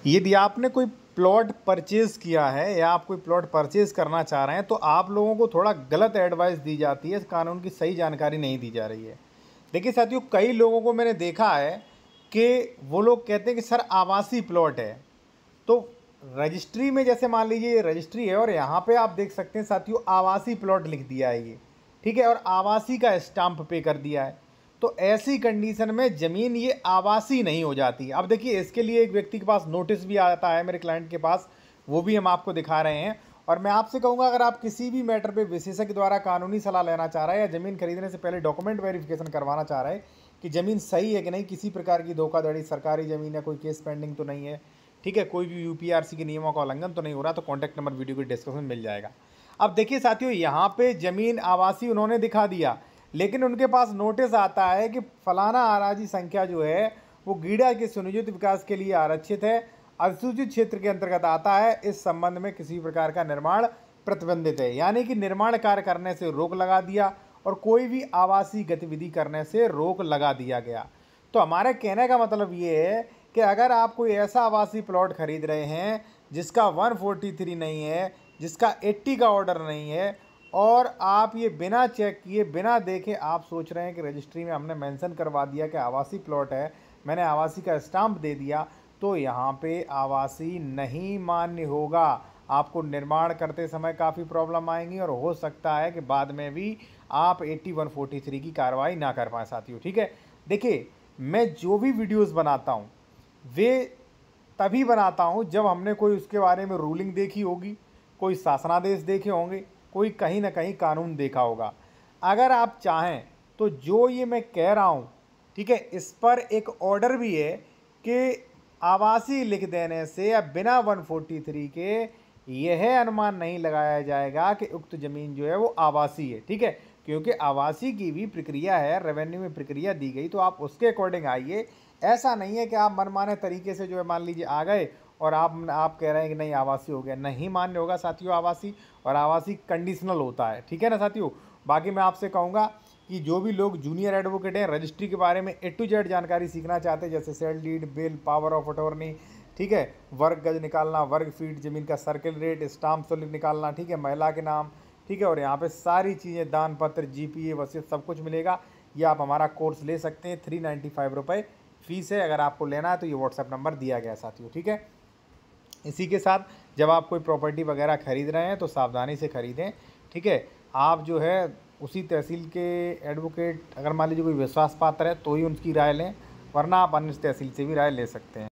यदि आपने कोई प्लॉट परचेज़ किया है या आप कोई प्लॉट परचेज़ करना चाह रहे हैं तो आप लोगों को थोड़ा गलत एडवाइस दी जाती है, कानून की सही जानकारी नहीं दी जा रही है। देखिए साथियों, कई लोगों को मैंने देखा है कि वो लोग कहते हैं कि सर आवासी प्लॉट है, तो रजिस्ट्री में जैसे मान लीजिए ये रजिस्ट्री है और यहाँ पे आप देख सकते हैं साथियों आवासी प्लॉट लिख दिया है ये, ठीक है, और आवासी का स्टाम्प पे कर दिया है। तो ऐसी कंडीशन में ज़मीन ये आवासी नहीं हो जाती। अब देखिए इसके लिए एक व्यक्ति के पास नोटिस भी आता है मेरे क्लाइंट के पास, वो भी हम आपको दिखा रहे हैं। और मैं आपसे कहूँगा अगर आप किसी भी मैटर पे विशेषज्ञ द्वारा कानूनी सलाह लेना चाह रहे हैं या ज़मीन खरीदने से पहले डॉक्यूमेंट वेरिफिकेशन करवाना चाह रहे हैं कि ज़मीन सही है कि नहीं, किसी प्रकार की धोखाधड़ी, सरकारी ज़मीन या कोई केस पेंडिंग तो नहीं है, ठीक है, कोई भी यूपीआरसी के नियमों का उल्लंघन तो नहीं हो रहा, तो कॉन्टैक्ट नंबर वीडियो के डिस्क्रिप्शन में मिल जाएगा। अब देखिए साथियों, यहाँ पे ज़मीन आवासी उन्होंने दिखा दिया, लेकिन उनके पास नोटिस आता है कि फलाना आराजी संख्या जो है वो गीडा के सुनियोजित विकास के लिए आरक्षित है, अधिसूचित क्षेत्र के अंतर्गत आता है, इस संबंध में किसी प्रकार का निर्माण प्रतिबंधित है। यानी कि निर्माण कार्य करने से रोक लगा दिया और कोई भी आवासीय गतिविधि करने से रोक लगा दिया गया। तो हमारे कहने का मतलब ये है कि अगर आप कोई ऐसा आवासीय प्लॉट खरीद रहे हैं जिसका 143 नहीं है, जिसका 80 का ऑर्डर नहीं है, और आप ये बिना चेक किए, बिना देखे आप सोच रहे हैं कि रजिस्ट्री में हमने मेंशन करवा दिया कि आवासीय प्लॉट है, मैंने आवासीय का स्टाम्प दे दिया, तो यहाँ पे आवासीय नहीं मान्य होगा। आपको निर्माण करते समय काफ़ी प्रॉब्लम आएंगी और हो सकता है कि बाद में भी आप 8143 की कार्रवाई ना कर पाएँ साथियों, ठीक है। देखिए, मैं जो भी वीडियोज़ बनाता हूँ वे तभी बनाता हूँ जब हमने कोई उसके बारे में रूलिंग देखी होगी, कोई शासनादेश देखे होंगे, कोई कहीं ना कहीं कानून देखा होगा। अगर आप चाहें तो जो ये मैं कह रहा हूँ, ठीक है, इस पर एक ऑर्डर भी है कि आवासीय लिख देने से या बिना 143 के यह अनुमान नहीं लगाया जाएगा कि उक्त ज़मीन जो है वो आवासीय है, ठीक है, क्योंकि आवासीय की भी प्रक्रिया है, रेवेन्यू में प्रक्रिया दी गई, तो आप उसके अकॉर्डिंग आइए। ऐसा नहीं है कि आप मनमाने तरीके से जो है मान लीजिए आ गए और आप कह रहे हैं कि नहीं आवासीय हो गया, नहीं मान्य होगा साथियों आवासीय, और आवासीय कंडीशनल होता है, ठीक है ना साथियों। बाकी मैं आपसे कहूँगा कि जो भी लोग जूनियर एडवोकेट हैं, रजिस्ट्री के बारे में A to Z जानकारी सीखना चाहते हैं, जैसे sale deed, bill, power of attorney, ठीक है, वर्ग गज निकालना, वर्ग फीट ज़मीन का सर्किल रेट, स्टाम्प स्लिप निकालना, ठीक है, महिला के नाम, ठीक है, और यहाँ पे सारी चीज़ें, दान पत्र, GPA, वसीयत, सब कुछ मिलेगा। ये आप हमारा कोर्स ले सकते हैं, 395 रुपये फ़ीस है। अगर आपको लेना है तो ये व्हाट्सएप नंबर दिया गया है साथियों, ठीक है। इसी के साथ जब आप कोई प्रॉपर्टी वगैरह खरीद रहे हैं तो सावधानी से खरीदें, ठीक है। आप जो है उसी तहसील के एडवोकेट, अगर मान लीजिए कोई विश्वास पात्र है तो ही उनकी राय लें, वरना आप अन्य तहसील से भी राय ले सकते हैं।